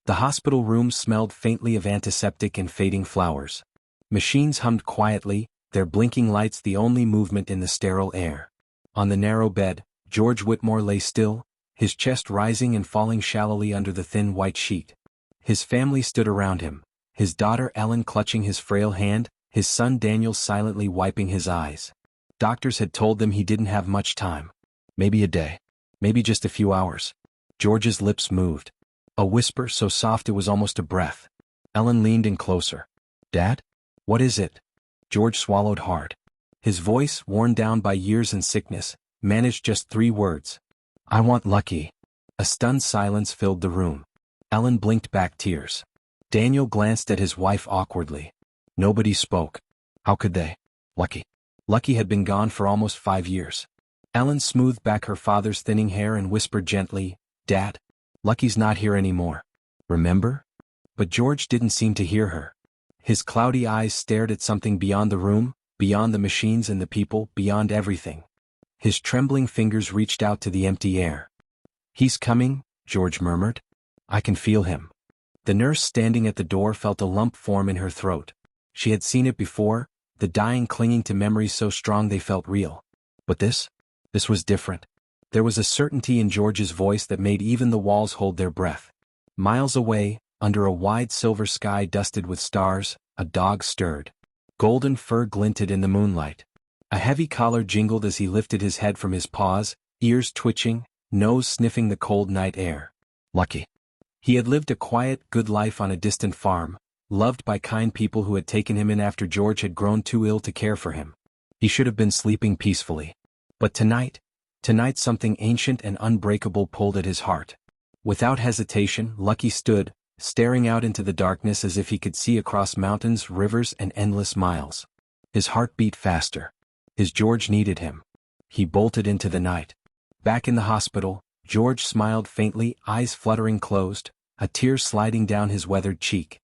The hospital room smelled faintly of antiseptic and fading flowers. Machines hummed quietly, their blinking lights the only movement in the sterile air. On the narrow bed, George Whitmore lay still, his chest rising and falling shallowly under the thin white sheet. His family stood around him, his daughter Ellen clutching his frail hand, his son Daniel silently wiping his eyes. Doctors had told them he didn't have much time. Maybe a day. Maybe just a few hours. George's lips moved. A whisper so soft it was almost a breath. Ellen leaned in closer. "Dad? What is it?" George swallowed hard. His voice, worn down by years and sickness, managed just 3 words. "I want Lucky." A stunned silence filled the room. Ellen blinked back tears. Daniel glanced at his wife awkwardly. Nobody spoke. How could they? Lucky. Lucky had been gone for almost 5 years. Ellen smoothed back her father's thinning hair and whispered gently, "Dad, Lucky's not here anymore. Remember?" But George didn't seem to hear her. His cloudy eyes stared at something beyond the room, beyond the machines and the people, beyond everything. His trembling fingers reached out to the empty air. "He's coming," George murmured. "I can feel him." The nurse standing at the door felt a lump form in her throat. She had seen it before, the dying clinging to memories so strong they felt real. But this was different. There was a certainty in George's voice that made even the walls hold their breath. Miles away, under a wide silver sky dusted with stars, a dog stirred. Golden fur glinted in the moonlight. A heavy collar jingled as he lifted his head from his paws, ears twitching, nose sniffing the cold night air. Lucky. He had lived a quiet, good life on a distant farm, loved by kind people who had taken him in after George had grown too ill to care for him. He should have been sleeping peacefully. But tonight something ancient and unbreakable pulled at his heart. Without hesitation, Lucky stood, staring out into the darkness as if he could see across mountains, rivers, and endless miles. His heart beat faster. His George needed him. He bolted into the night. Back in the hospital, George smiled faintly, eyes fluttering closed, a tear sliding down his weathered cheek.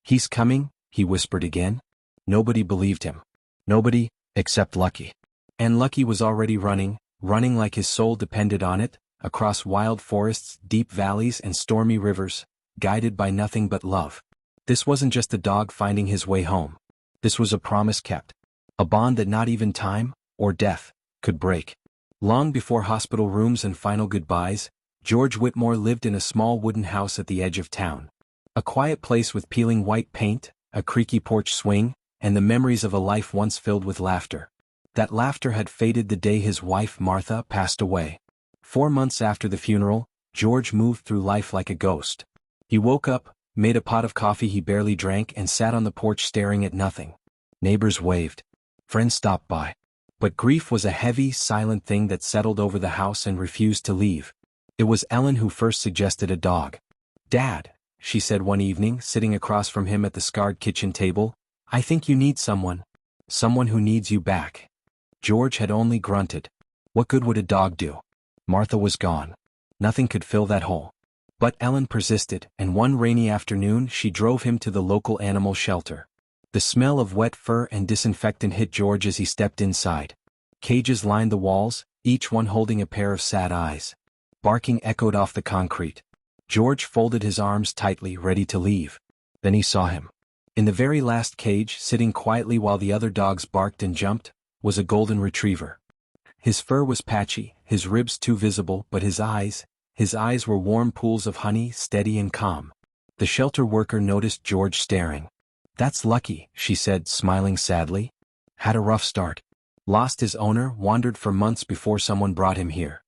"He's coming," he whispered again. Nobody believed him. Nobody, except Lucky. And Lucky was already running like his soul depended on it, across wild forests, deep valleys, and stormy rivers, guided by nothing but love. This wasn't just a dog finding his way home. This was a promise kept. A bond that not even time, or death, could break. Long before hospital rooms and final goodbyes, George Whitmore lived in a small wooden house at the edge of town. A quiet place with peeling white paint, a creaky porch swing, and the memories of a life once filled with laughter. That laughter had faded the day his wife, Martha, passed away. 4 months after the funeral, George moved through life like a ghost. He woke up, made a pot of coffee he barely drank, and sat on the porch staring at nothing. Neighbors waved. Friends stopped by. But grief was a heavy, silent thing that settled over the house and refused to leave. It was Ellen who first suggested a dog. "Dad," she said one evening, sitting across from him at the scarred kitchen table, "I think you need someone. Someone who needs you back." George had only grunted. What good would a dog do? Martha was gone. Nothing could fill that hole. But Ellen persisted, and one rainy afternoon she drove him to the local animal shelter. The smell of wet fur and disinfectant hit George as he stepped inside. Cages lined the walls, each one holding a pair of sad eyes. Barking echoed off the concrete. George folded his arms tightly, ready to leave. Then he saw him. In the very last cage, sitting quietly while the other dogs barked and jumped, was a golden retriever. His fur was patchy, his ribs too visible, but his eyes were warm pools of honey, steady and calm. The shelter worker noticed George staring. "That's Lucky," she said, smiling sadly. "Had a rough start. Lost his owner, wandered for months before someone brought him here.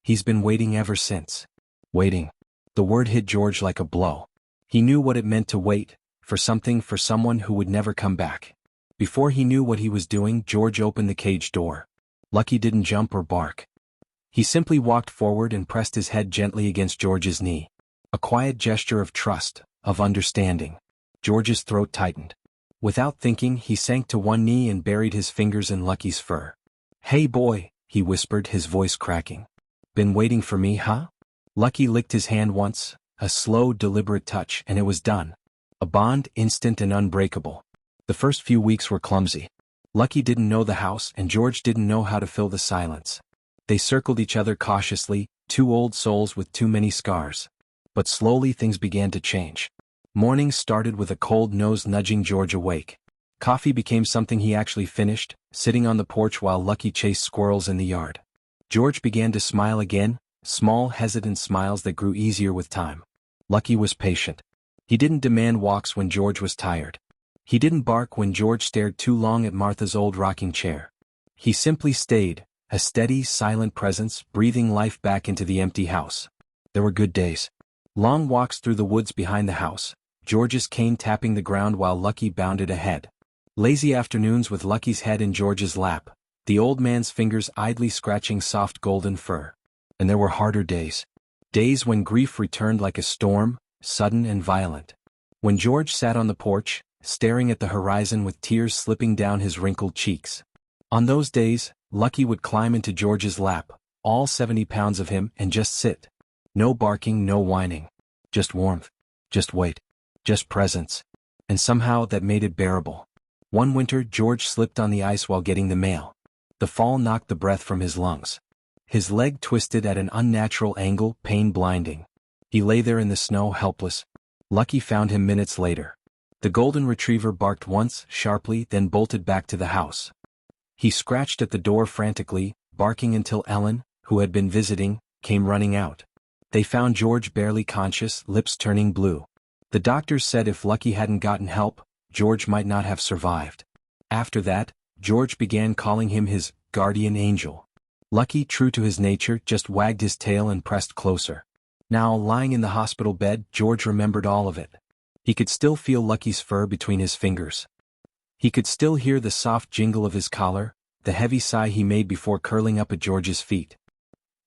He's been waiting ever since." Waiting. The word hit George like a blow. He knew what it meant to wait, for something, for someone who would never come back. Before he knew what he was doing, George opened the cage door. Lucky didn't jump or bark. He simply walked forward and pressed his head gently against George's knee. A quiet gesture of trust, of understanding. George's throat tightened. Without thinking, he sank to one knee and buried his fingers in Lucky's fur. "Hey boy," he whispered, his voice cracking. "Been waiting for me, huh?" Lucky licked his hand once, a slow, deliberate touch, and it was done. A bond, instant and unbreakable. The first few weeks were clumsy. Lucky didn't know the house, and George didn't know how to fill the silence. They circled each other cautiously, two old souls with too many scars. But slowly things began to change. Mornings started with a cold nose nudging George awake. Coffee became something he actually finished, sitting on the porch while Lucky chased squirrels in the yard. George began to smile again, small hesitant smiles that grew easier with time. Lucky was patient. He didn't demand walks when George was tired. He didn't bark when George stared too long at Martha's old rocking chair. He simply stayed, a steady, silent presence, breathing life back into the empty house. There were good days. Long walks through the woods behind the house, George's cane tapping the ground while Lucky bounded ahead. Lazy afternoons with Lucky's head in George's lap, the old man's fingers idly scratching soft golden fur. And there were harder days. Days when grief returned like a storm, sudden and violent. When George sat on the porch, staring at the horizon with tears slipping down his wrinkled cheeks. On those days, Lucky would climb into George's lap, all 70 pounds of him, and just sit. No barking, no whining. Just warmth. Just weight. Just presence. And somehow that made it bearable. One winter George slipped on the ice while getting the mail. The fall knocked the breath from his lungs. His leg twisted at an unnatural angle, pain blinding. He lay there in the snow helpless. Lucky found him minutes later. The golden retriever barked once, sharply, then bolted back to the house. He scratched at the door frantically, barking until Ellen, who had been visiting, came running out. They found George barely conscious, lips turning blue. The doctors said if Lucky hadn't gotten help, George might not have survived. After that, George began calling him his guardian angel. Lucky, true to his nature, just wagged his tail and pressed closer. Now, lying in the hospital bed, George remembered all of it. He could still feel Lucky's fur between his fingers. He could still hear the soft jingle of his collar, the heavy sigh he made before curling up at George's feet.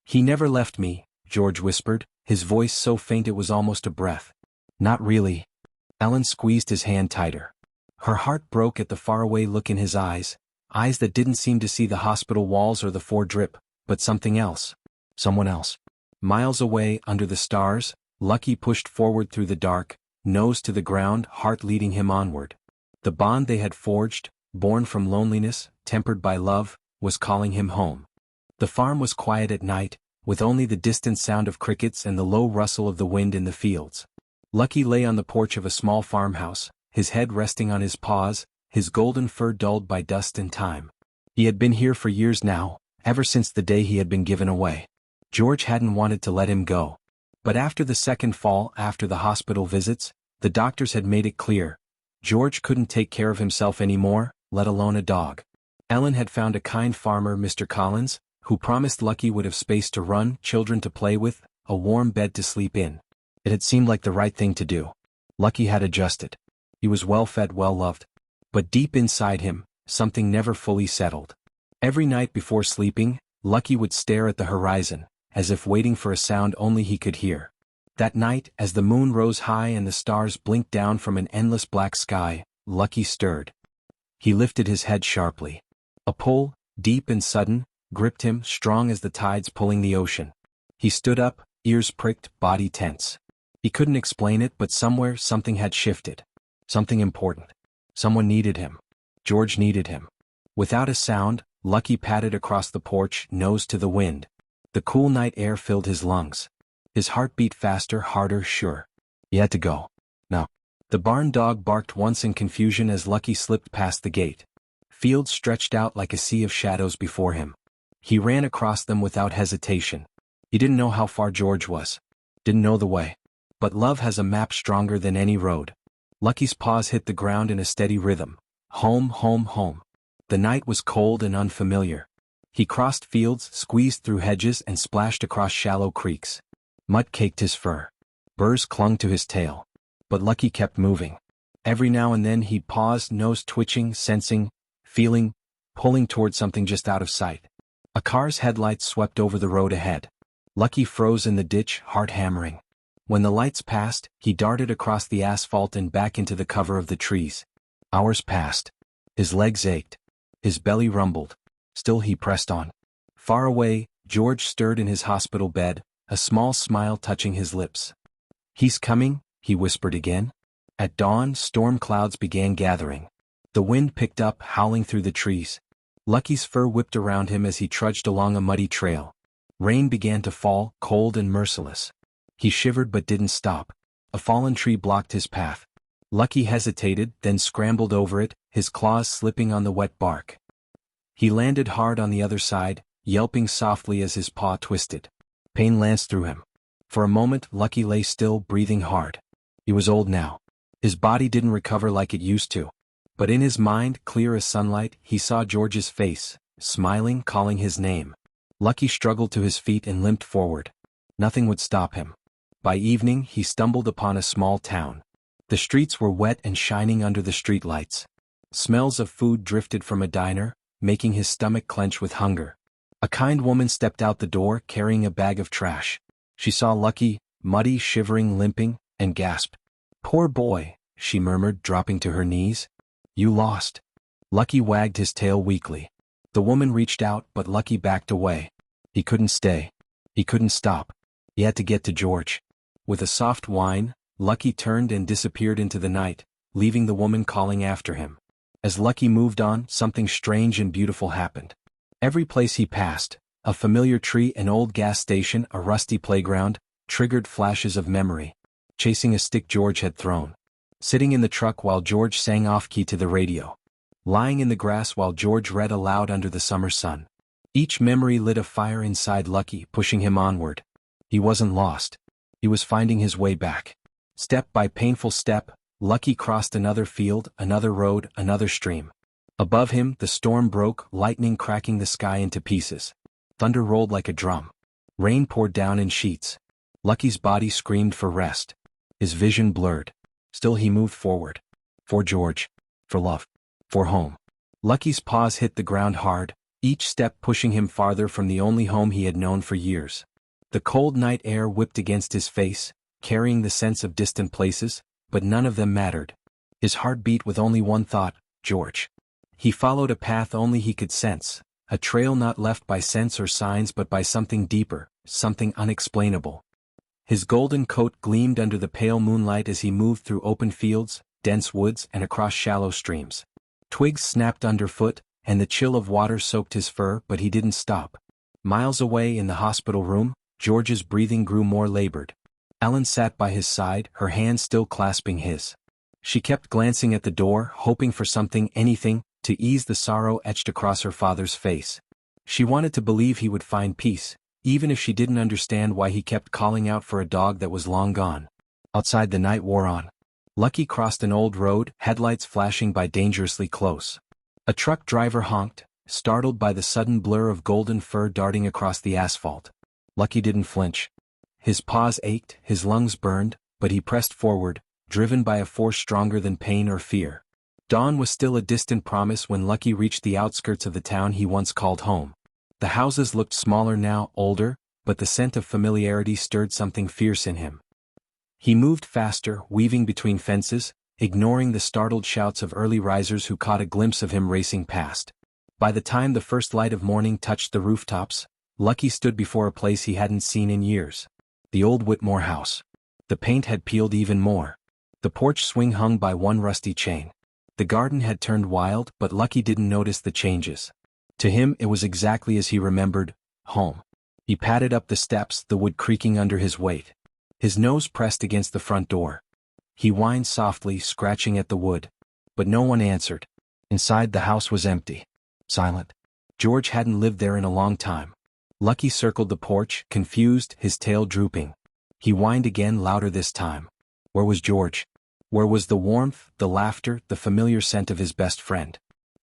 "He never left me," George whispered, his voice so faint it was almost a breath. "Not really." Ellen squeezed his hand tighter. Her heart broke at the faraway look in his eyes that didn't seem to see the hospital walls or the four drip, but something else. Someone else. Miles away, under the stars, Lucky pushed forward through the dark, nose to the ground, heart leading him onward. The bond they had forged, born from loneliness, tempered by love, was calling him home. The farm was quiet at night, with only the distant sound of crickets and the low rustle of the wind in the fields. Lucky lay on the porch of a small farmhouse, his head resting on his paws, his golden fur dulled by dust and time. He had been here for years now, ever since the day he had been given away. George hadn't wanted to let him go. But after the second fall, after the hospital visits, the doctors had made it clear. George couldn't take care of himself anymore, let alone a dog. Ellen had found a kind farmer, Mr. Collins, who promised Lucky would have space to run, children to play with, a warm bed to sleep in. It had seemed like the right thing to do. Lucky had adjusted. He was well-fed, well-loved. But deep inside him, something never fully settled. Every night before sleeping, Lucky would stare at the horizon, as if waiting for a sound only he could hear. That night, as the moon rose high and the stars blinked down from an endless black sky, Lucky stirred. He lifted his head sharply. A pull, deep and sudden, gripped him, strong as the tides pulling the ocean. He stood up, ears pricked, body tense. He couldn't explain it, but somewhere something had shifted. Something important. Someone needed him. George needed him. Without a sound, Lucky padded across the porch, nose to the wind. The cool night air filled his lungs. His heart beat faster, harder, sure. He had to go. No. The barn dog barked once in confusion as Lucky slipped past the gate. Fields stretched out like a sea of shadows before him. He ran across them without hesitation. He didn't know how far George was. Didn't know the way. But love has a map stronger than any road. Lucky's paws hit the ground in a steady rhythm. Home, home, home. The night was cold and unfamiliar. He crossed fields, squeezed through hedges, and splashed across shallow creeks. Mud caked his fur. Burrs clung to his tail. But Lucky kept moving. Every now and then he paused, nose twitching, sensing, feeling, pulling toward something just out of sight. A car's headlights swept over the road ahead. Lucky froze in the ditch, heart hammering. When the lights passed, he darted across the asphalt and back into the cover of the trees. Hours passed. His legs ached. His belly rumbled. Still he pressed on. Far away, George stirred in his hospital bed, a small smile touching his lips. "He's coming," he whispered again. At dawn, storm clouds began gathering. The wind picked up, howling through the trees. Lucky's fur whipped around him as he trudged along a muddy trail. Rain began to fall, cold and merciless. He shivered but didn't stop. A fallen tree blocked his path. Lucky hesitated, then scrambled over it, his claws slipping on the wet bark. He landed hard on the other side, yelping softly as his paw twisted. Pain lanced through him. For a moment, Lucky lay still, breathing hard. He was old now. His body didn't recover like it used to. But in his mind, clear as sunlight, he saw George's face, smiling, calling his name. Lucky struggled to his feet and limped forward. Nothing would stop him. By evening, he stumbled upon a small town. The streets were wet and shining under the streetlights. Smells of food drifted from a diner, making his stomach clench with hunger. A kind woman stepped out the door, carrying a bag of trash. She saw Lucky, muddy, shivering, limping, and gasped. "Poor boy," she murmured, dropping to her knees. "You lost." Lucky wagged his tail weakly. The woman reached out, but Lucky backed away. He couldn't stay. He couldn't stop. He had to get to George. With a soft whine, Lucky turned and disappeared into the night, leaving the woman calling after him. As Lucky moved on, something strange and beautiful happened. Every place he passed, a familiar tree, an old gas station, a rusty playground, triggered flashes of memory. Chasing a stick George had thrown. Sitting in the truck while George sang off-key to the radio. Lying in the grass while George read aloud under the summer sun. Each memory lit a fire inside Lucky, pushing him onward. He wasn't lost. He was finding his way back. Step by painful step, Lucky crossed another field, another road, another stream. Above him, the storm broke, lightning cracking the sky into pieces. Thunder rolled like a drum. Rain poured down in sheets. Lucky's body screamed for rest. His vision blurred. Still he moved forward. For George. For love. For home. Lucky's paws hit the ground hard, each step pushing him farther from the only home he had known for years. The cold night air whipped against his face, carrying the sense of distant places, but none of them mattered. His heart beat with only one thought, George. He followed a path only he could sense, a trail not left by scents or signs but by something deeper, something unexplainable. His golden coat gleamed under the pale moonlight as he moved through open fields, dense woods, and across shallow streams. Twigs snapped underfoot, and the chill of water soaked his fur, but he didn't stop. Miles away in the hospital room, George's breathing grew more labored. Ellen sat by his side, her hand still clasping his. She kept glancing at the door, hoping for something, anything, to ease the sorrow etched across her father's face. She wanted to believe he would find peace, even if she didn't understand why he kept calling out for a dog that was long gone. Outside the night wore on. Lucky crossed an old road, headlights flashing by dangerously close. A truck driver honked, startled by the sudden blur of golden fur darting across the asphalt. Lucky didn't flinch. His paws ached, his lungs burned, but he pressed forward, driven by a force stronger than pain or fear. Dawn was still a distant promise when Lucky reached the outskirts of the town he once called home. The houses looked smaller now, older, but the scent of familiarity stirred something fierce in him. He moved faster, weaving between fences, ignoring the startled shouts of early risers who caught a glimpse of him racing past. By the time the first light of morning touched the rooftops, Lucky stood before a place he hadn't seen in years. The old Whitmore house. The paint had peeled even more. The porch swing hung by one rusty chain. The garden had turned wild, but Lucky didn't notice the changes. To him it was exactly as he remembered, home. He padded up the steps, the wood creaking under his weight. His nose pressed against the front door. He whined softly, scratching at the wood. But no one answered. Inside the house was empty. Silent. George hadn't lived there in a long time. Lucky circled the porch, confused, his tail drooping. He whined again, louder this time. Where was George? Where was the warmth, the laughter, the familiar scent of his best friend?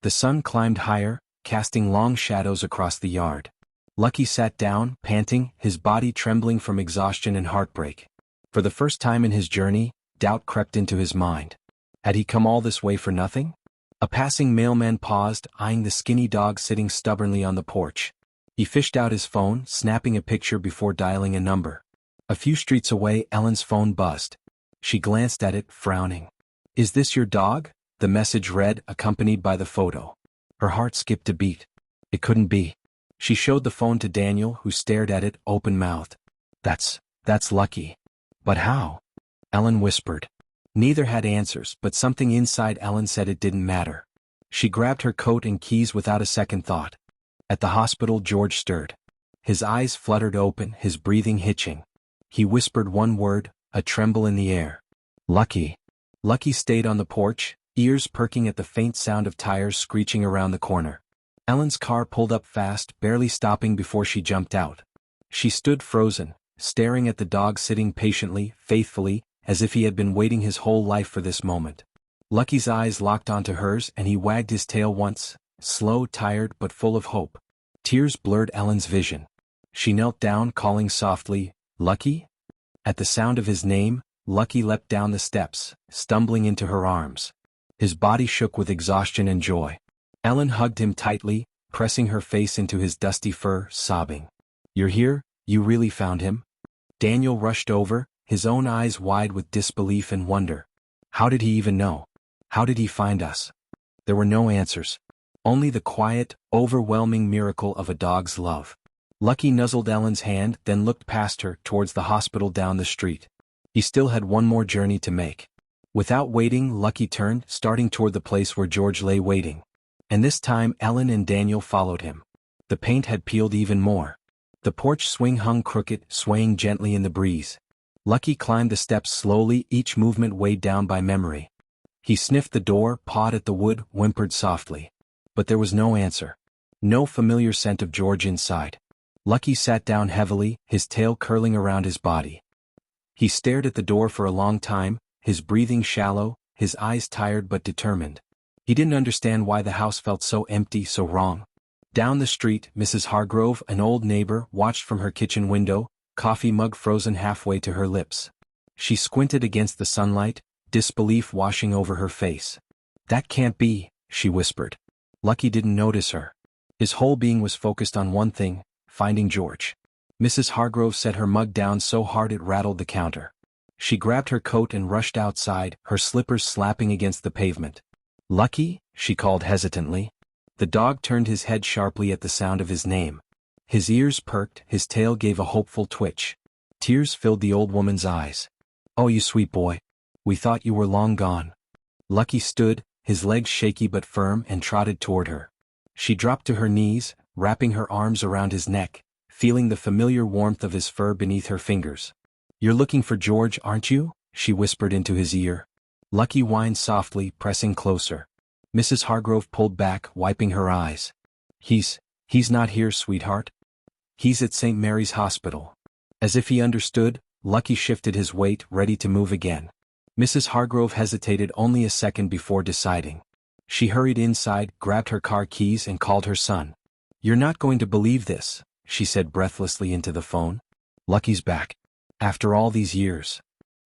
The sun climbed higher, casting long shadows across the yard. Lucky sat down, panting, his body trembling from exhaustion and heartbreak. For the first time in his journey, doubt crept into his mind. Had he come all this way for nothing? A passing mailman paused, eyeing the skinny dog sitting stubbornly on the porch. He fished out his phone, snapping a picture before dialing a number. A few streets away, Ellen's phone buzzed. She glanced at it, frowning. "Is this your dog?" the message read, accompanied by the photo. Her heart skipped a beat. It couldn't be. She showed the phone to Daniel, who stared at it, open-mouthed. That's Lucky. But how? Ellen whispered. Neither had answers, but something inside Ellen said it didn't matter. She grabbed her coat and keys without a second thought. At the hospital, George stirred. His eyes fluttered open, his breathing hitching. He whispered one word, a tremble in the air. Lucky. Lucky stayed on the porch, ears perking at the faint sound of tires screeching around the corner. Ellen's car pulled up fast, barely stopping before she jumped out. She stood frozen, staring at the dog sitting patiently, faithfully, as if he had been waiting his whole life for this moment. Lucky's eyes locked onto hers and he wagged his tail once, slow, tired but full of hope. Tears blurred Ellen's vision. She knelt down, calling softly, "Lucky?" At the sound of his name, Lucky leapt down the steps, stumbling into her arms. His body shook with exhaustion and joy. Ellen hugged him tightly, pressing her face into his dusty fur, sobbing. "You're here? You really found him?" Daniel rushed over, his own eyes wide with disbelief and wonder. How did he even know? How did he find us? There were no answers. Only the quiet, overwhelming miracle of a dog's love. Lucky nuzzled Ellen's hand, then looked past her towards the hospital down the street. He still had one more journey to make. Without waiting, Lucky turned, starting toward the place where George lay waiting. And this time Ellen and Daniel followed him. The paint had peeled even more. The porch swing hung crooked, swaying gently in the breeze. Lucky climbed the steps slowly, each movement weighed down by memory. He sniffed the door, pawed at the wood, whimpered softly. But there was no answer. No familiar scent of George inside. Lucky sat down heavily, his tail curling around his body. He stared at the door for a long time, his breathing shallow, his eyes tired but determined. He didn't understand why the house felt so empty, so wrong. Down the street, Mrs. Hargrove, an old neighbor, watched from her kitchen window, coffee mug frozen halfway to her lips. She squinted against the sunlight, disbelief washing over her face. "That can't be," she whispered. Lucky didn't notice her. His whole being was focused on one thing, finding George. Mrs. Hargrove set her mug down so hard it rattled the counter. She grabbed her coat and rushed outside, her slippers slapping against the pavement. "Lucky?" she called hesitantly. The dog turned his head sharply at the sound of his name. His ears perked, his tail gave a hopeful twitch. Tears filled the old woman's eyes. "Oh, you sweet boy. We thought you were long gone." Lucky stood, his legs shaky but firm, and trotted toward her. She dropped to her knees, wrapping her arms around his neck, feeling the familiar warmth of his fur beneath her fingers. "You're looking for George, aren't you?" she whispered into his ear. Lucky whined softly, pressing closer. Mrs. Hargrove pulled back, wiping her eyes. He's not here, sweetheart. He's at St. Mary's Hospital." As if he understood, Lucky shifted his weight, ready to move again. Mrs. Hargrove hesitated only a second before deciding. She hurried inside, grabbed her car keys and called her son. "You're not going to believe this," she said breathlessly into the phone. "Lucky's back. After all these years."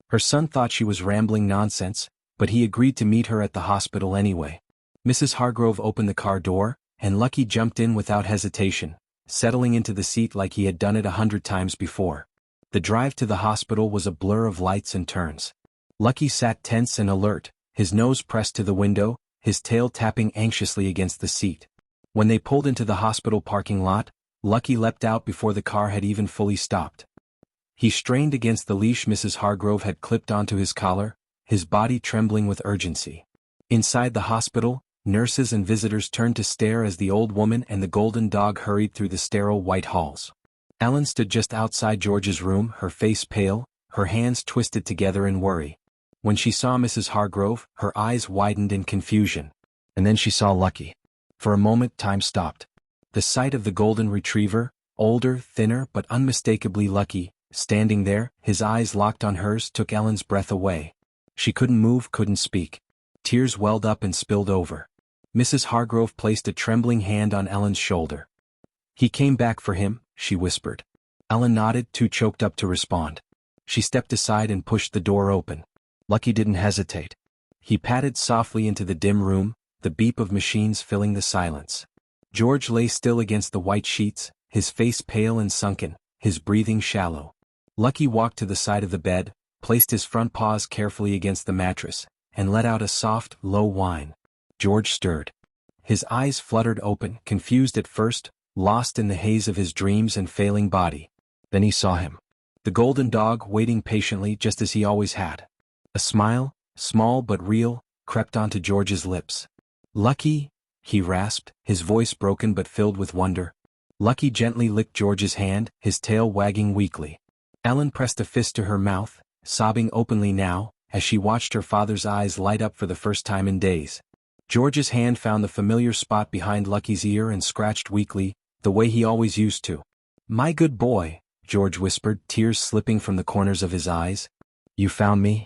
Her son thought she was rambling nonsense, but he agreed to meet her at the hospital anyway. Mrs. Hargrove opened the car door, and Lucky jumped in without hesitation, settling into the seat like he had done it 100 times before. The drive to the hospital was a blur of lights and turns. Lucky sat tense and alert, his nose pressed to the window, his tail tapping anxiously against the seat. When they pulled into the hospital parking lot, Lucky leapt out before the car had even fully stopped. He strained against the leash Mrs. Hargrove had clipped onto his collar, his body trembling with urgency. Inside the hospital, nurses and visitors turned to stare as the old woman and the golden dog hurried through the sterile white halls. Ellen stood just outside George's room, her face pale, her hands twisted together in worry. When she saw Mrs. Hargrove, her eyes widened in confusion. And then she saw Lucky. For a moment time stopped. The sight of the golden retriever, older, thinner but unmistakably Lucky, standing there, his eyes locked on hers, took Ellen's breath away. She couldn't move, couldn't speak. Tears welled up and spilled over. Mrs. Hargrove placed a trembling hand on Ellen's shoulder. "He came back for him," she whispered. Ellen nodded, too choked up to respond. She stepped aside and pushed the door open. Lucky didn't hesitate. He padded softly into the dim room, the beep of machines filling the silence. George lay still against the white sheets, his face pale and sunken, his breathing shallow. Lucky walked to the side of the bed, placed his front paws carefully against the mattress, and let out a soft, low whine. George stirred. His eyes fluttered open, confused at first, lost in the haze of his dreams and failing body. Then he saw him. The golden dog waiting patiently just as he always had. A smile, small but real, crept onto George's lips. "Lucky," he rasped, his voice broken but filled with wonder. Lucky gently licked George's hand, his tail wagging weakly. Ellen pressed a fist to her mouth, sobbing openly now, as she watched her father's eyes light up for the first time in days. George's hand found the familiar spot behind Lucky's ear and scratched weakly, the way he always used to. "My good boy," George whispered, tears slipping from the corners of his eyes. "You found me?"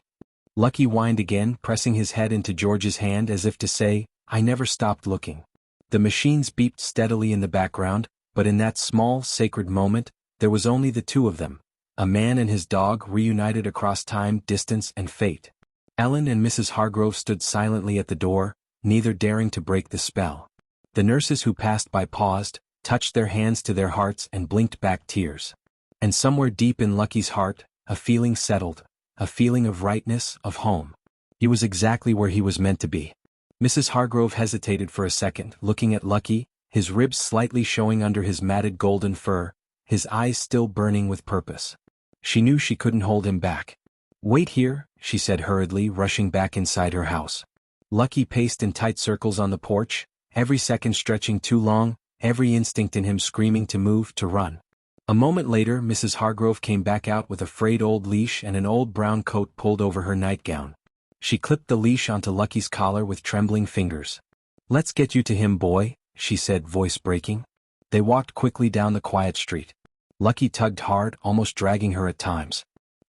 Lucky whined again, pressing his head into George's hand as if to say, "I never stopped looking." The machines beeped steadily in the background, but in that small, sacred moment, there was only the two of them, a man and his dog reunited across time, distance, and fate. Ellen and Mrs. Hargrove stood silently at the door, neither daring to break the spell. The nurses who passed by paused, touched their hands to their hearts and blinked back tears. And somewhere deep in Lucky's heart, a feeling settled, a feeling of rightness, of home. He was exactly where he was meant to be. Mrs. Hargrove hesitated for a second, looking at Lucky, his ribs slightly showing under his matted golden fur, his eyes still burning with purpose. She knew she couldn't hold him back. "Wait here," she said hurriedly, rushing back inside her house. Lucky paced in tight circles on the porch, every second stretching too long, every instinct in him screaming to move, to run. A moment later Mrs. Hargrove came back out with a frayed old leash and an old brown coat pulled over her nightgown. She clipped the leash onto Lucky's collar with trembling fingers. "Let's get you to him, boy," she said, voice breaking. They walked quickly down the quiet street. Lucky tugged hard, almost dragging her at times.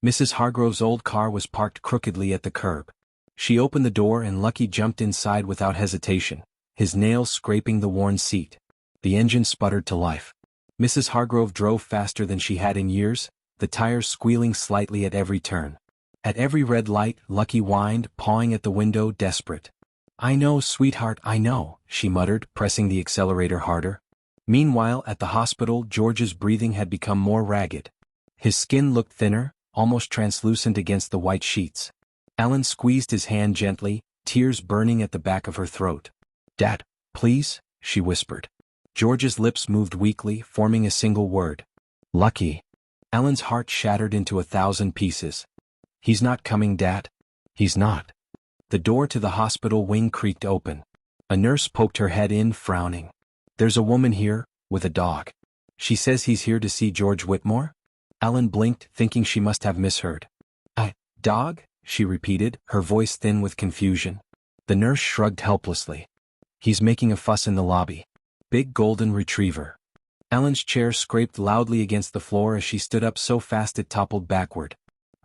Mrs. Hargrove's old car was parked crookedly at the curb. She opened the door and Lucky jumped inside without hesitation, his nails scraping the worn seat. The engine sputtered to life. Mrs. Hargrove drove faster than she had in years, the tires squealing slightly at every turn. At every red light, Lucky whined, pawing at the window, desperate. "I know, sweetheart, I know," she muttered, pressing the accelerator harder. Meanwhile, at the hospital, George's breathing had become more ragged. His skin looked thinner, almost translucent against the white sheets. Ellen squeezed his hand gently, tears burning at the back of her throat. "Dad, please," she whispered. George's lips moved weakly, forming a single word. "Lucky." Ellen's heart shattered into 1,000 pieces. "He's not coming, Dad. He's not." The door to the hospital wing creaked open. A nurse poked her head in, frowning. "There's a woman here, with a dog. She says he's here to see George Whitmore?" Ellen blinked, thinking she must have misheard. "A dog?" she repeated, her voice thin with confusion. The nurse shrugged helplessly. "He's making a fuss in the lobby. Big golden retriever." Ellen's chair scraped loudly against the floor as she stood up so fast it toppled backward.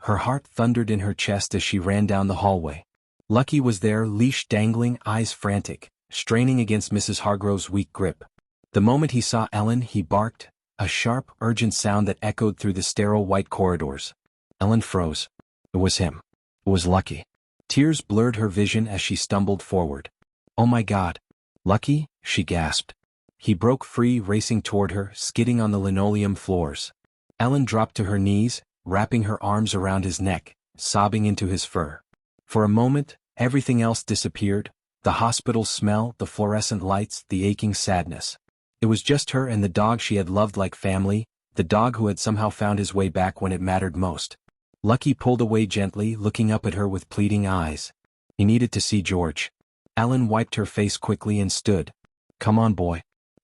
Her heart thundered in her chest as she ran down the hallway. Lucky was there, leash dangling, eyes frantic, straining against Mrs. Hargrove's weak grip. The moment he saw Ellen, he barked, a sharp, urgent sound that echoed through the sterile white corridors. Ellen froze. It was him. It was Lucky. Tears blurred her vision as she stumbled forward. "Oh my God. Lucky?" she gasped. He broke free, racing toward her, skidding on the linoleum floors. Ellen dropped to her knees, wrapping her arms around his neck, sobbing into his fur. For a moment, everything else disappeared, the hospital smell, the fluorescent lights, the aching sadness. It was just her and the dog she had loved like family, the dog who had somehow found his way back when it mattered most. Lucky pulled away gently, looking up at her with pleading eyes. He needed to see George. Ellen wiped her face quickly and stood. "Come on, boy.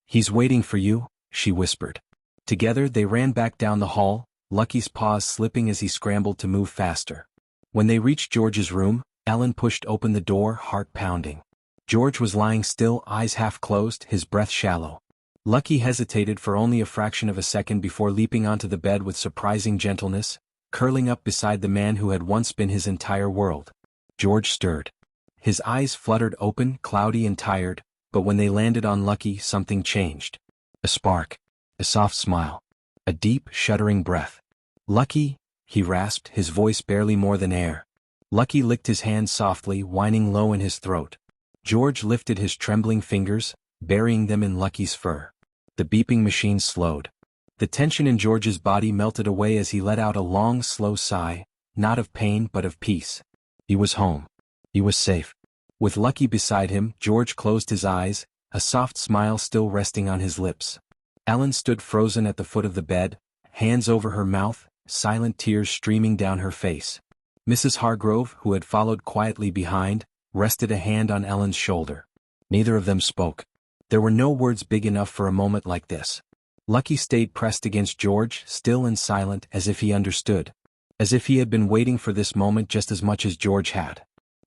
He's waiting for you," she whispered. Together they ran back down the hall, Lucky's paws slipping as he scrambled to move faster. When they reached George's room, Ellen pushed open the door, heart pounding. George was lying still, eyes half closed, his breath shallow. Lucky hesitated for only a fraction of a second before leaping onto the bed with surprising gentleness, curling up beside the man who had once been his entire world. George stirred. His eyes fluttered open, cloudy and tired, but when they landed on Lucky, something changed. A spark. A soft smile. A deep, shuddering breath. "Lucky," he rasped, his voice barely more than air. Lucky licked his hand softly, whining low in his throat. George lifted his trembling fingers, burying them in Lucky's fur. The beeping machine slowed. The tension in George's body melted away as he let out a long, slow sigh, not of pain but of peace. He was home. He was safe. With Lucky beside him, George closed his eyes, a soft smile still resting on his lips. Ellen stood frozen at the foot of the bed, hands over her mouth, silent tears streaming down her face. Mrs. Hargrove, who had followed quietly behind, rested a hand on Ellen's shoulder. Neither of them spoke. There were no words big enough for a moment like this. Lucky stayed pressed against George, still and silent, as if he understood. As if he had been waiting for this moment just as much as George had.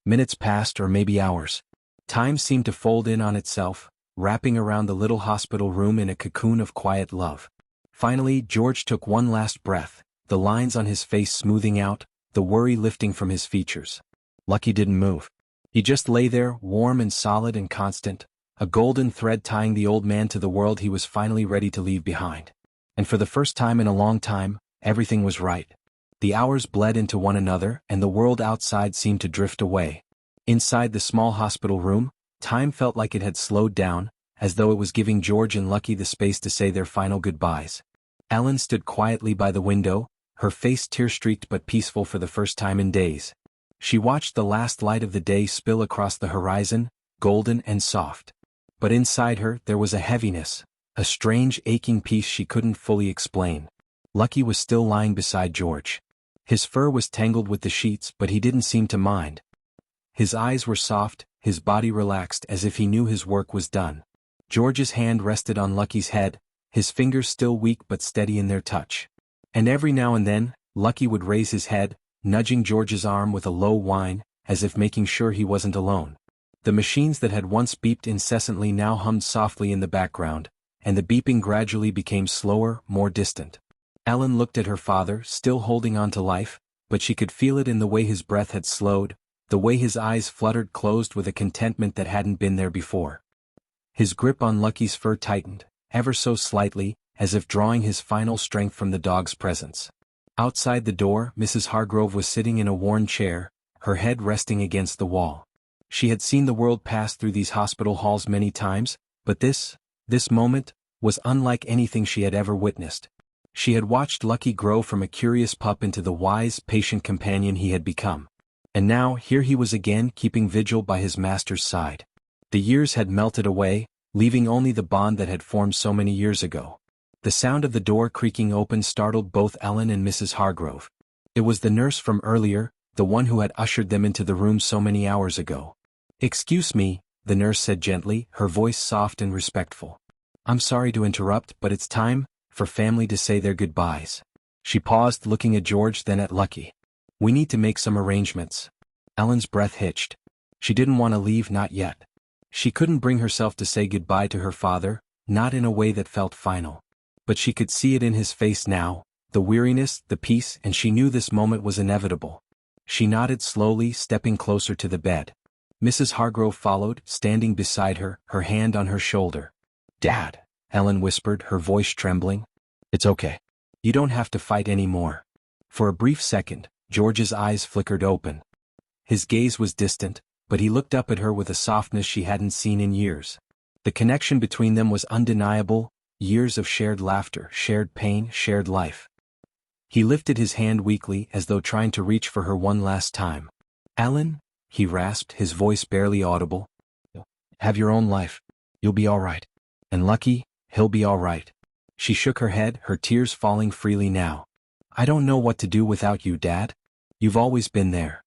Minutes passed, or maybe hours. Time seemed to fold in on itself, wrapping around the little hospital room in a cocoon of quiet love. Finally, George took one last breath, the lines on his face smoothing out, the worry lifting from his features. Lucky didn't move. He just lay there, warm and solid and constant, a golden thread tying the old man to the world he was finally ready to leave behind. And for the first time in a long time, everything was right. The hours bled into one another, and the world outside seemed to drift away. Inside the small hospital room, time felt like it had slowed down, as though it was giving George and Lucky the space to say their final goodbyes. Ellen stood quietly by the window, her face tear-streaked but peaceful for the first time in days. She watched the last light of the day spill across the horizon, golden and soft. But inside her there was a heaviness, a strange aching peace she couldn't fully explain. Lucky was still lying beside George. His fur was tangled with the sheets, but he didn't seem to mind. His eyes were soft, his body relaxed as if he knew his work was done. George's hand rested on Lucky's head, his fingers still weak but steady in their touch. And every now and then, Lucky would raise his head, nudging George's arm with a low whine, as if making sure he wasn't alone. The machines that had once beeped incessantly now hummed softly in the background, and the beeping gradually became slower, more distant. Ellen looked at her father, still holding on to life, but she could feel it in the way his breath had slowed, the way his eyes fluttered closed with a contentment that hadn't been there before. His grip on Lucky's fur tightened, ever so slightly, as if drawing his final strength from the dog's presence. Outside the door, Mrs. Hargrove was sitting in a worn chair, her head resting against the wall. She had seen the world pass through these hospital halls many times, but this moment, was unlike anything she had ever witnessed. She had watched Lucky grow from a curious pup into the wise, patient companion he had become. And now, here he was again, keeping vigil by his master's side. The years had melted away, leaving only the bond that had formed so many years ago. The sound of the door creaking open startled both Ellen and Mrs. Hargrove. It was the nurse from earlier, the one who had ushered them into the room so many hours ago. "Excuse me," the nurse said gently, her voice soft and respectful. "I'm sorry to interrupt, but it's time for family to say their goodbyes." She paused, looking at George, then at Lucky. "We need to make some arrangements." Ellen's breath hitched. She didn't want to leave, not yet. She couldn't bring herself to say goodbye to her father, not in a way that felt final. But she could see it in his face now, the weariness, the peace, and she knew this moment was inevitable. She nodded slowly, stepping closer to the bed. Mrs. Hargrove followed, standing beside her, her hand on her shoulder. "Dad," Ellen whispered, her voice trembling. "It's okay. You don't have to fight anymore." For a brief second, George's eyes flickered open. His gaze was distant, but he looked up at her with a softness she hadn't seen in years. The connection between them was undeniable, years of shared laughter, shared pain, shared life. He lifted his hand weakly, as though trying to reach for her one last time. "Ellen," he rasped, his voice barely audible. "Have your own life. You'll be all right. And Lucky, he'll be all right." She shook her head, her tears falling freely now. "I don't know what to do without you, Dad. You've always been there."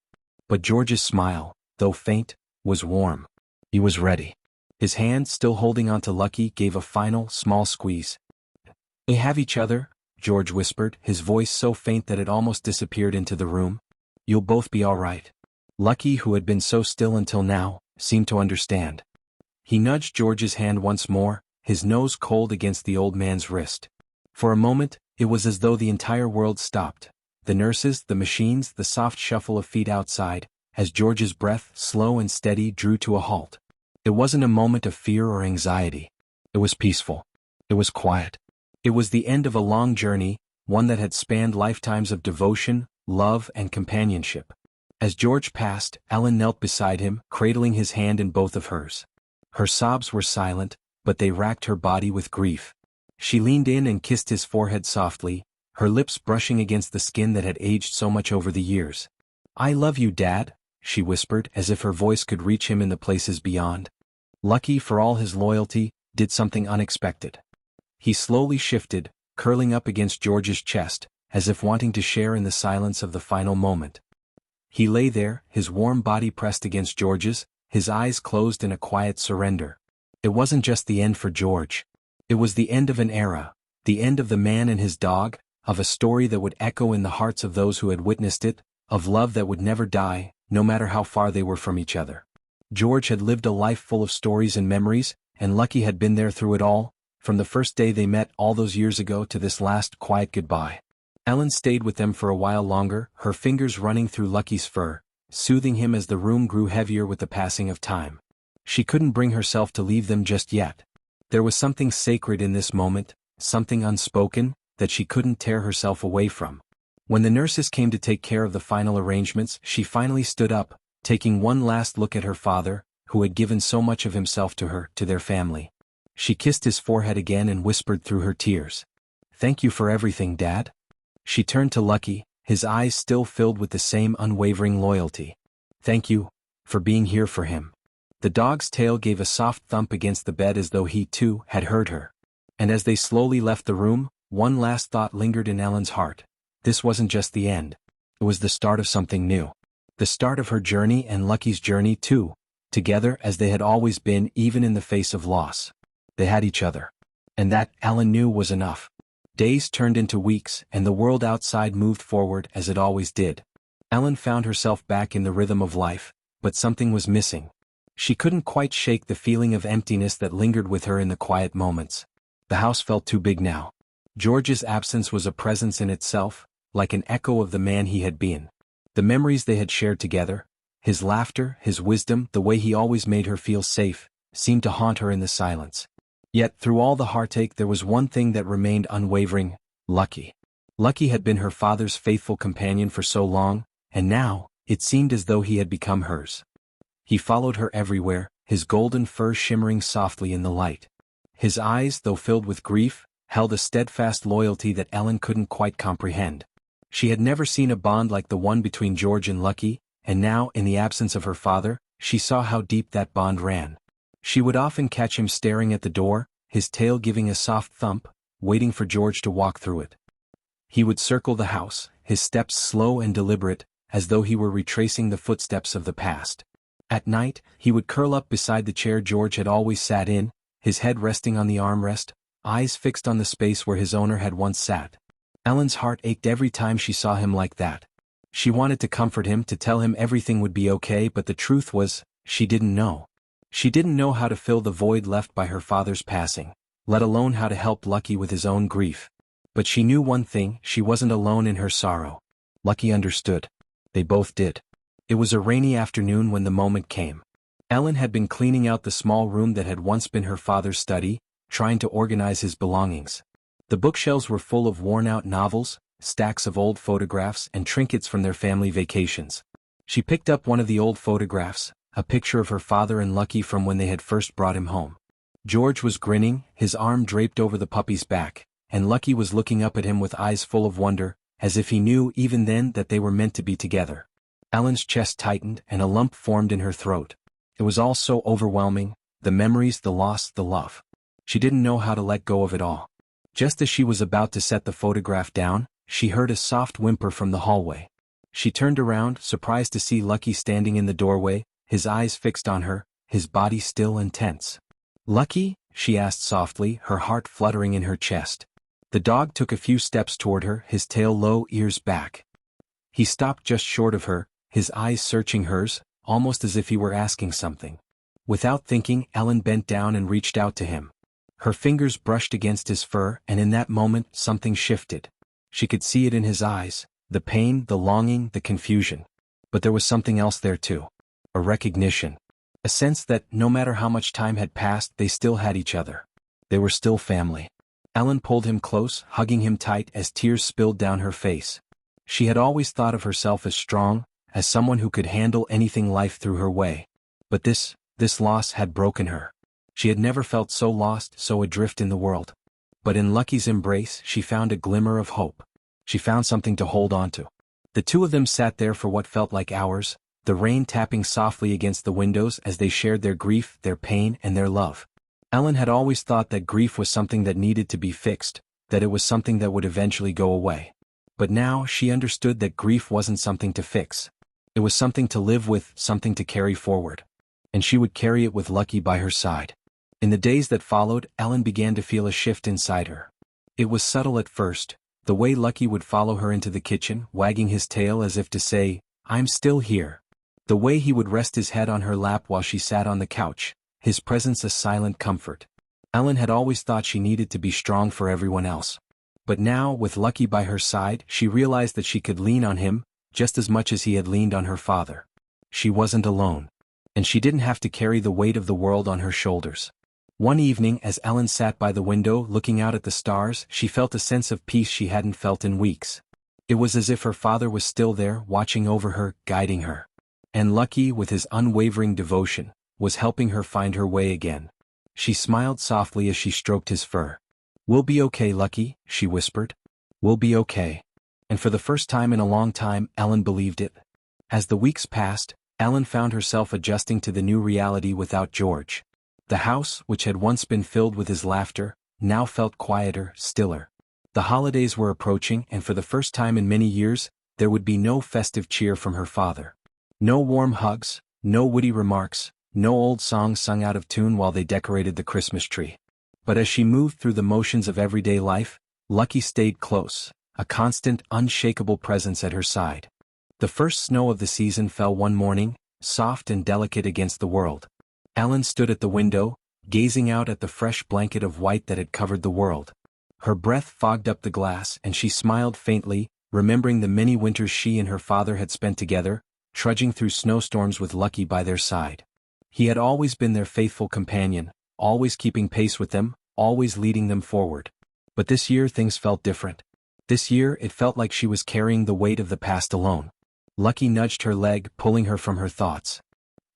But George's smile, though faint, was warm. He was ready. His hand, still holding on to Lucky, gave a final, small squeeze. "We have each other," George whispered, his voice so faint that it almost disappeared into the room. "You'll both be all right." Lucky, who had been so still until now, seemed to understand. He nudged George's hand once more, his nose cold against the old man's wrist. For a moment, it was as though the entire world stopped. The nurses, the machines, the soft shuffle of feet outside, as George's breath, slow and steady, drew to a halt. It wasn't a moment of fear or anxiety. It was peaceful. It was quiet. It was the end of a long journey, one that had spanned lifetimes of devotion, love, and companionship. As George passed, Ellen knelt beside him, cradling his hand in both of hers. Her sobs were silent, but they racked her body with grief. She leaned in and kissed his forehead softly, her lips brushing against the skin that had aged so much over the years. "I love you, Dad," she whispered, as if her voice could reach him in the places beyond. Lucky, for all his loyalty, did something unexpected. He slowly shifted, curling up against George's chest, as if wanting to share in the silence of the final moment. He lay there, his warm body pressed against George's, his eyes closed in a quiet surrender. It wasn't just the end for George. It was the end of an era, The end of the man and his dog, of a story that would echo in the hearts of those who had witnessed it, of love that would never die, no matter how far they were from each other. George had lived a life full of stories and memories, and Lucky had been there through it all, from the first day they met all those years ago to this last quiet goodbye. Ellen stayed with them for a while longer, her fingers running through Lucky's fur, soothing him as the room grew heavier with the passing of time. She couldn't bring herself to leave them just yet. There was something sacred in this moment, something unspoken, that she couldn't tear herself away from. When the nurses came to take care of the final arrangements, she finally stood up, taking one last look at her father, who had given so much of himself to her, to their family. She kissed his forehead again and whispered through her tears, "Thank you for everything, Dad." She turned to Lucky, his eyes still filled with the same unwavering loyalty. "Thank you, for being here for him." The dog's tail gave a soft thump against the bed as though he, too, had heard her. And as they slowly left the room, one last thought lingered in Ellen's heart. This wasn't just the end. It was the start of something new. The start of her journey and Lucky's journey too, together as they had always been, even in the face of loss. They had each other. And that, Ellen knew, was enough. Days turned into weeks, and the world outside moved forward as it always did. Ellen found herself back in the rhythm of life, but something was missing. She couldn't quite shake the feeling of emptiness that lingered with her in the quiet moments. The house felt too big now. George's absence was a presence in itself, like an echo of the man he had been. The memories they had shared together, his laughter, his wisdom, the way he always made her feel safe, seemed to haunt her in the silence. Yet through all the heartache there was one thing that remained unwavering: Lucky. Lucky had been her father's faithful companion for so long, and now, it seemed as though he had become hers. He followed her everywhere, his golden fur shimmering softly in the light. His eyes, though filled with grief, held a steadfast loyalty that Ellen couldn't quite comprehend. She had never seen a bond like the one between George and Lucky, and now, in the absence of her father, she saw how deep that bond ran. She would often catch him staring at the door, his tail giving a soft thump, waiting for George to walk through it. He would circle the house, his steps slow and deliberate, as though he were retracing the footsteps of the past. At night, he would curl up beside the chair George had always sat in, his head resting on the armrest, eyes fixed on the space where his owner had once sat. Ellen's heart ached every time she saw him like that. She wanted to comfort him, to tell him everything would be okay, but the truth was, she didn't know. She didn't know how to fill the void left by her father's passing, let alone how to help Lucky with his own grief. But she knew one thing: she wasn't alone in her sorrow. Lucky understood. They both did. It was a rainy afternoon when the moment came. Ellen had been cleaning out the small room that had once been her father's study, trying to organize his belongings. The bookshelves were full of worn-out novels, stacks of old photographs, and trinkets from their family vacations. She picked up one of the old photographs, a picture of her father and Lucky from when they had first brought him home. George was grinning, his arm draped over the puppy's back, and Lucky was looking up at him with eyes full of wonder, as if he knew even then that they were meant to be together. Ellen's chest tightened and a lump formed in her throat. It was all so overwhelming, the memories, the loss, the love. She didn't know how to let go of it all. Just as she was about to set the photograph down, she heard a soft whimper from the hallway. She turned around, surprised to see Lucky standing in the doorway, his eyes fixed on her, his body still and tense. "Lucky?" she asked softly, her heart fluttering in her chest. The dog took a few steps toward her, his tail low, ears back. He stopped just short of her, his eyes searching hers, almost as if he were asking something. Without thinking, Ellen bent down and reached out to him. Her fingers brushed against his fur, and in that moment, something shifted. She could see it in his eyes, the pain, the longing, the confusion. But there was something else there too. A recognition. A sense that, no matter how much time had passed, they still had each other. They were still family. Ellen pulled him close, hugging him tight as tears spilled down her face. She had always thought of herself as strong, as someone who could handle anything life threw her way. But this loss had broken her. She had never felt so lost, so adrift in the world. But in Lucky's embrace, she found a glimmer of hope. She found something to hold on to. The two of them sat there for what felt like hours, the rain tapping softly against the windows as they shared their grief, their pain, and their love. Ellen had always thought that grief was something that needed to be fixed, that it was something that would eventually go away. But now she understood that grief wasn't something to fix. It was something to live with, something to carry forward. And she would carry it with Lucky by her side. In the days that followed, Ellen began to feel a shift inside her. It was subtle at first, the way Lucky would follow her into the kitchen, wagging his tail as if to say, "I'm still here." The way he would rest his head on her lap while she sat on the couch, his presence a silent comfort. Ellen had always thought she needed to be strong for everyone else. But now, with Lucky by her side, she realized that she could lean on him, just as much as he had leaned on her father. She wasn't alone. And she didn't have to carry the weight of the world on her shoulders. One evening, as Ellen sat by the window looking out at the stars, she felt a sense of peace she hadn't felt in weeks. It was as if her father was still there, watching over her, guiding her. And Lucky, with his unwavering devotion, was helping her find her way again. She smiled softly as she stroked his fur. "We'll be okay, Lucky," she whispered. "We'll be okay." And for the first time in a long time, Ellen believed it. As the weeks passed, Ellen found herself adjusting to the new reality without George. The house, which had once been filled with his laughter, now felt quieter, stiller. The holidays were approaching, and for the first time in many years, there would be no festive cheer from her father. No warm hugs, no witty remarks, no old songs sung out of tune while they decorated the Christmas tree. But as she moved through the motions of everyday life, Lucky stayed close, a constant, unshakable presence at her side. The first snow of the season fell one morning, soft and delicate against the world. Ellen stood at the window, gazing out at the fresh blanket of white that had covered the world. Her breath fogged up the glass, and she smiled faintly, remembering the many winters she and her father had spent together, trudging through snowstorms with Lucky by their side. He had always been their faithful companion, always keeping pace with them, always leading them forward. But this year things felt different. This year it felt like she was carrying the weight of the past alone. Lucky nudged her leg, pulling her from her thoughts.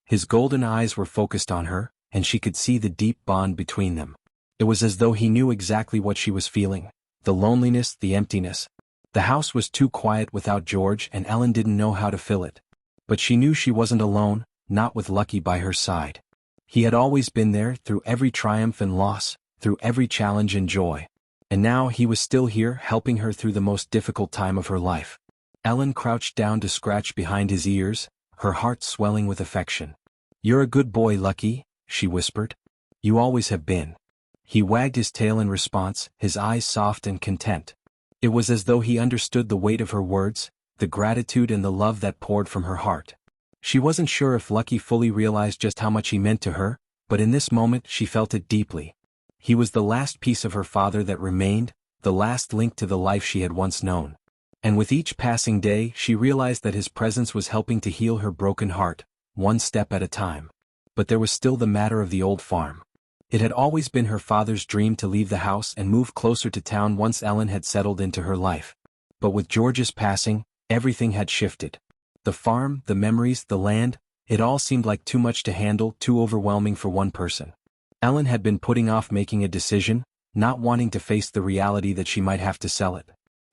His golden eyes were focused on her, and she could see the deep bond between them. It was as though he knew exactly what she was feeling, the loneliness, the emptiness. The house was too quiet without George, and Ellen didn't know how to fill it. But she knew she wasn't alone, not with Lucky by her side. He had always been there, through every triumph and loss, through every challenge and joy. And now he was still here, helping her through the most difficult time of her life. Ellen crouched down to scratch behind his ears, her heart swelling with affection. "You're a good boy, Lucky," she whispered. "You always have been." He wagged his tail in response, his eyes soft and content. It was as though he understood the weight of her words, the gratitude and the love that poured from her heart. She wasn't sure if Lucky fully realized just how much he meant to her, but in this moment she felt it deeply. He was the last piece of her father that remained, the last link to the life she had once known. And with each passing day she realized that his presence was helping to heal her broken heart, one step at a time. But there was still the matter of the old farm. It had always been her father's dream to leave the house and move closer to town once Ellen had settled into her life. But with George's passing, everything had shifted. The farm, the memories, the land, it all seemed like too much to handle, too overwhelming for one person. Ellen had been putting off making a decision, not wanting to face the reality that she might have to sell it.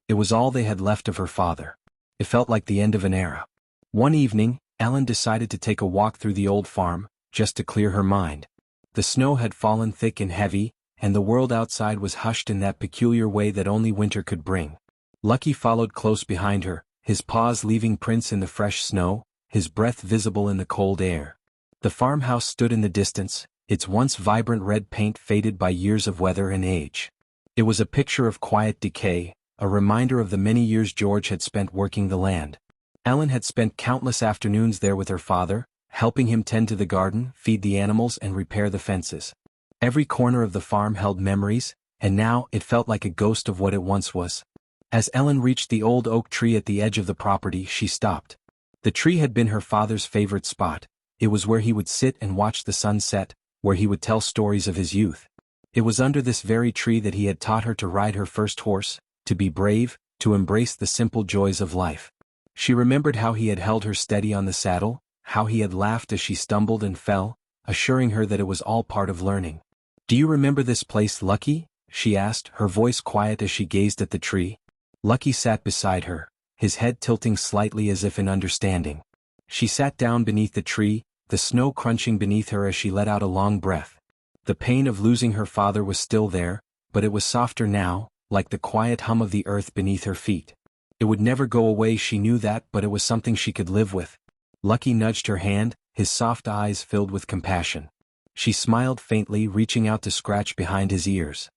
It was all they had left of her father. It felt like the end of an era. One evening, Ellen decided to take a walk through the old farm, just to clear her mind. The snow had fallen thick and heavy, and the world outside was hushed in that peculiar way that only winter could bring. Lucky followed close behind her, his paws leaving prints in the fresh snow, his breath visible in the cold air. The farmhouse stood in the distance, its once vibrant red paint faded by years of weather and age. It was a picture of quiet decay, a reminder of the many years George had spent working the land. Ellen had spent countless afternoons there with her father, helping him tend to the garden, feed the animals and repair the fences. Every corner of the farm held memories, and now it felt like a ghost of what it once was. As Ellen reached the old oak tree at the edge of the property, she stopped. The tree had been her father's favorite spot. It was where he would sit and watch the sun set, where he would tell stories of his youth. It was under this very tree that he had taught her to ride her first horse, to be brave, to embrace the simple joys of life. She remembered how he had held her steady on the saddle, how he had laughed as she stumbled and fell, assuring her that it was all part of learning. "Do you remember this place, Lucky?" she asked, her voice quiet as she gazed at the tree. Lucky sat beside her, his head tilting slightly as if in understanding. She sat down beneath the tree, the snow crunching beneath her as she let out a long breath. The pain of losing her father was still there, but it was softer now, like the quiet hum of the earth beneath her feet. It would never go away, she knew that, but it was something she could live with. Lucky nudged her hand, his soft eyes filled with compassion. She smiled faintly, reaching out to scratch behind his ears.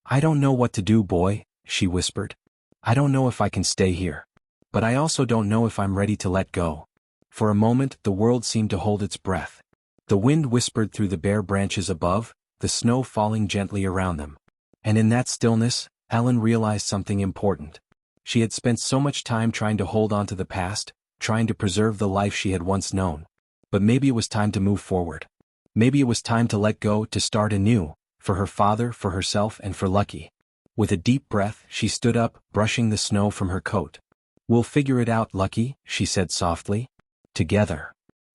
"I don't know what to do, boy," she whispered. "I don't know if I can stay here. But I also don't know if I'm ready to let go." For a moment the world seemed to hold its breath. The wind whispered through the bare branches above, the snow falling gently around them. And in that stillness, Ellen realized something important. She had spent so much time trying to hold on to the past, trying to preserve the life she had once known. But maybe it was time to move forward. Maybe it was time to let go, to start anew, for her father, for herself, and for Lucky. With a deep breath, she stood up, brushing the snow from her coat. "We'll figure it out, Lucky," she said softly. "Together."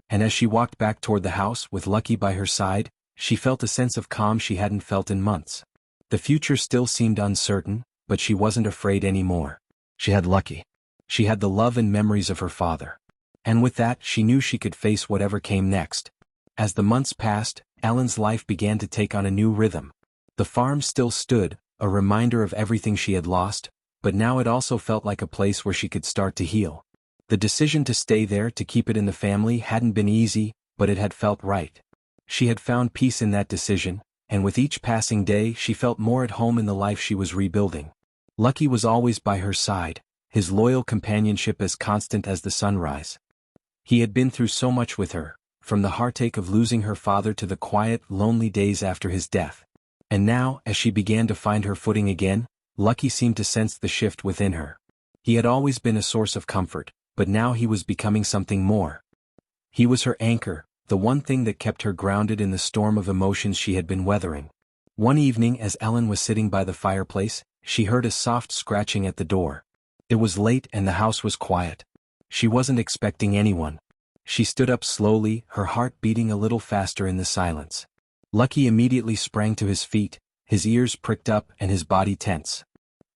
And as she walked back toward the house with Lucky by her side, she felt a sense of calm she hadn't felt in months. The future still seemed uncertain, but she wasn't afraid anymore. She had Lucky. She had the love and memories of her father. And with that, she knew she could face whatever came next. As the months passed, Ellen's life began to take on a new rhythm. The farm still stood, a reminder of everything she had lost, but now it also felt like a place where she could start to heal. The decision to stay there, to keep it in the family, hadn't been easy, but it had felt right. She had found peace in that decision, and with each passing day she felt more at home in the life she was rebuilding. Lucky was always by her side, his loyal companionship as constant as the sunrise. He had been through so much with her, from the heartache of losing her father to the quiet, lonely days after his death. And now, as she began to find her footing again, Lucky seemed to sense the shift within her. He had always been a source of comfort, but now he was becoming something more. He was her anchor, the one thing that kept her grounded in the storm of emotions she had been weathering. One evening, as Ellen was sitting by the fireplace, she heard a soft scratching at the door. It was late and the house was quiet. She wasn't expecting anyone. She stood up slowly, her heart beating a little faster in the silence. Lucky immediately sprang to his feet, his ears pricked up and his body tense.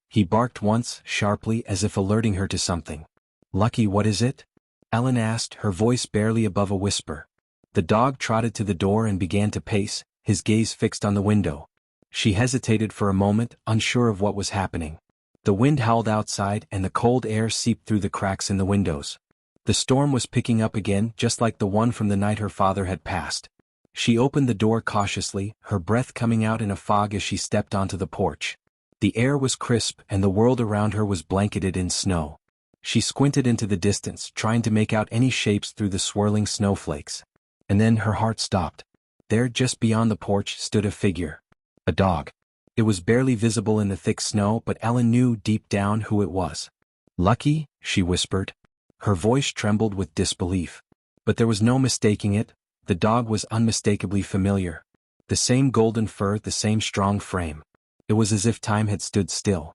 He barked once, sharply, as if alerting her to something. "Lucky, what is it?" Ellen asked, her voice barely above a whisper. The dog trotted to the door and began to pace, his gaze fixed on the window. She hesitated for a moment, unsure of what was happening. The wind howled outside and the cold air seeped through the cracks in the windows. The storm was picking up again, just like the one from the night her father had passed. She opened the door cautiously, her breath coming out in a fog as she stepped onto the porch. The air was crisp and the world around her was blanketed in snow. She squinted into the distance, trying to make out any shapes through the swirling snowflakes. And then her heart stopped. There, just beyond the porch, stood a figure. A dog. It was barely visible in the thick snow, but Ellen knew deep down who it was. "Lucky?" she whispered. Her voice trembled with disbelief. But there was no mistaking it. The dog was unmistakably familiar. The same golden fur, the same strong frame. It was as if time had stood still.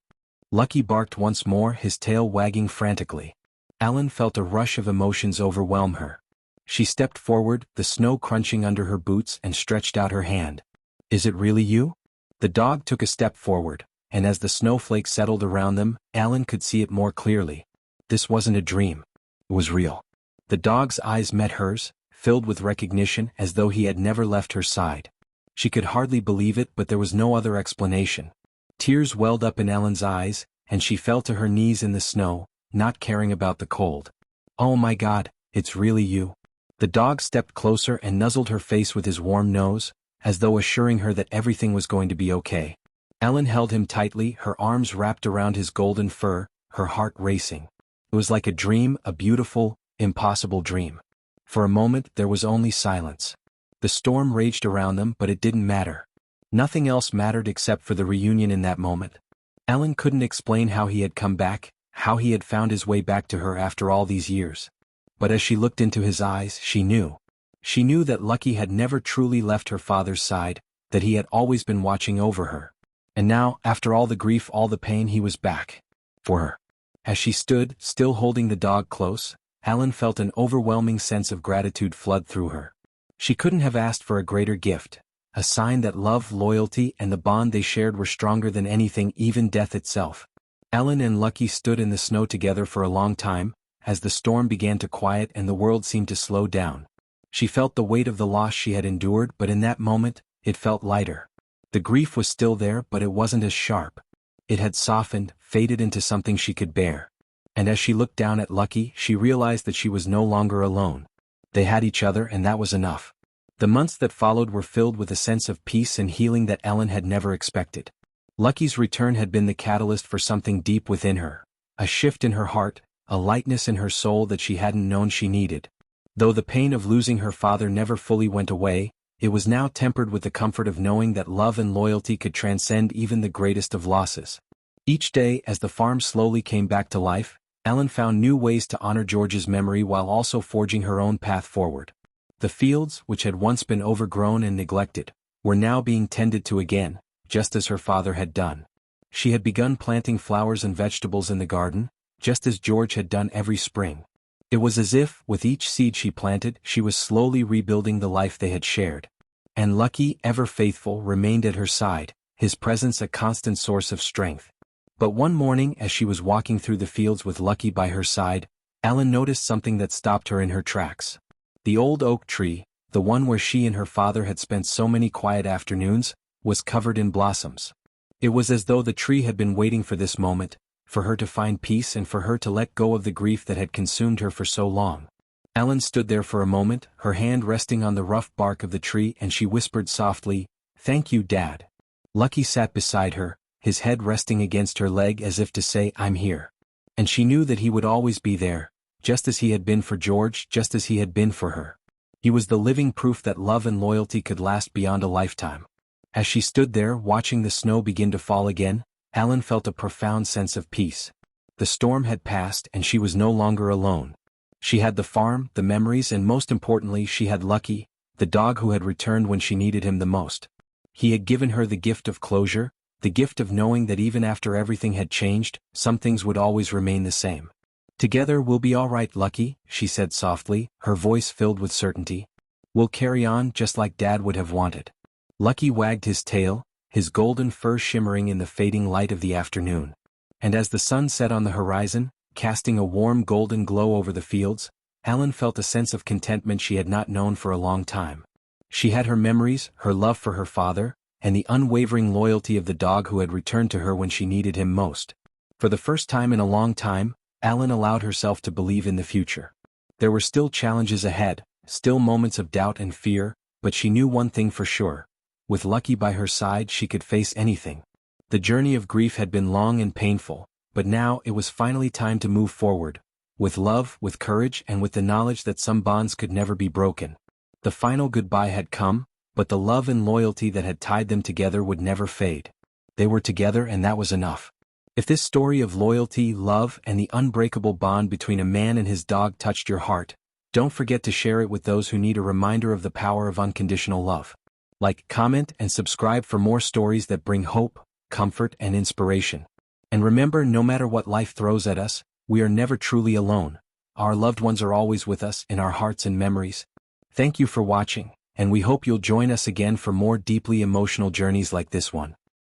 Lucky barked once more, his tail wagging frantically. Ellen felt a rush of emotions overwhelm her. She stepped forward, the snow crunching under her boots, and stretched out her hand. "Is it really you?" The dog took a step forward, and as the snowflakes settled around them, Ellen could see it more clearly. This wasn't a dream. It was real. The dog's eyes met hers, filled with recognition, as though he had never left her side. She could hardly believe it, but there was no other explanation. Tears welled up in Ellen's eyes, and she fell to her knees in the snow, not caring about the cold. "Oh my God, it's really you." The dog stepped closer and nuzzled her face with his warm nose, as though assuring her that everything was going to be okay. Ellen held him tightly, her arms wrapped around his golden fur, her heart racing. It was like a dream, a beautiful, impossible dream. For a moment there was only silence. The storm raged around them, but it didn't matter. Nothing else mattered except for the reunion in that moment. Ellen couldn't explain how he had come back, how he had found his way back to her after all these years. But as she looked into his eyes, she knew. She knew that Lucky had never truly left her father's side, that he had always been watching over her. And now, after all the grief, all the pain, he was back. For her. As she stood, still holding the dog close, Ellen felt an overwhelming sense of gratitude flood through her. She couldn't have asked for a greater gift, a sign that love, loyalty, and the bond they shared were stronger than anything, even death itself. Ellen and Lucky stood in the snow together for a long time, as the storm began to quiet and the world seemed to slow down. She felt the weight of the loss she had endured, but in that moment, it felt lighter. The grief was still there, but it wasn't as sharp. It had softened, faded into something she could bear. And as she looked down at Lucky, she realized that she was no longer alone. They had each other, and that was enough. The months that followed were filled with a sense of peace and healing that Ellen had never expected. Lucky's return had been the catalyst for something deep within her. A shift in her heart, a lightness in her soul that she hadn't known she needed. Though the pain of losing her father never fully went away, it was now tempered with the comfort of knowing that love and loyalty could transcend even the greatest of losses. Each day, as the farm slowly came back to life, Ellen found new ways to honor George's memory while also forging her own path forward. The fields, which had once been overgrown and neglected, were now being tended to again, just as her father had done. She had begun planting flowers and vegetables in the garden, just as George had done every spring. It was as if, with each seed she planted, she was slowly rebuilding the life they had shared. And Lucky, ever faithful, remained at her side, his presence a constant source of strength. But one morning, as she was walking through the fields with Lucky by her side, Ellen noticed something that stopped her in her tracks. The old oak tree, the one where she and her father had spent so many quiet afternoons, was covered in blossoms. It was as though the tree had been waiting for this moment, for her to find peace and for her to let go of the grief that had consumed her for so long. Ellen stood there for a moment, her hand resting on the rough bark of the tree, and she whispered softly, "Thank you, Dad." Lucky sat beside her, his head resting against her leg as if to say, "I'm here." And she knew that he would always be there, just as he had been for George, just as he had been for her. He was the living proof that love and loyalty could last beyond a lifetime. As she stood there, watching the snow begin to fall again, Ellen felt a profound sense of peace. The storm had passed and she was no longer alone. She had the farm, the memories, and most importantly she had Lucky, the dog who had returned when she needed him the most. He had given her the gift of closure, the gift of knowing that even after everything had changed, some things would always remain the same. "Together we'll be all right, Lucky," she said softly, her voice filled with certainty. "We'll carry on just like Dad would have wanted." Lucky wagged his tail, his golden fur shimmering in the fading light of the afternoon. And as the sun set on the horizon, casting a warm golden glow over the fields, Ellen felt a sense of contentment she had not known for a long time. She had her memories, her love for her father, and the unwavering loyalty of the dog who had returned to her when she needed him most. For the first time in a long time, Ellen allowed herself to believe in the future. There were still challenges ahead, still moments of doubt and fear, but she knew one thing for sure. With Lucky by her side she could face anything. The journey of grief had been long and painful, but now it was finally time to move forward. With love, with courage, and with the knowledge that some bonds could never be broken. The final goodbye had come, but the love and loyalty that had tied them together would never fade. They were together and that was enough. If this story of loyalty, love, and the unbreakable bond between a man and his dog touched your heart, don't forget to share it with those who need a reminder of the power of unconditional love. Like, comment, and subscribe for more stories that bring hope, comfort, and inspiration. And remember, no matter what life throws at us, we are never truly alone. Our loved ones are always with us in our hearts and memories. Thank you for watching, and we hope you'll join us again for more deeply emotional journeys like this one.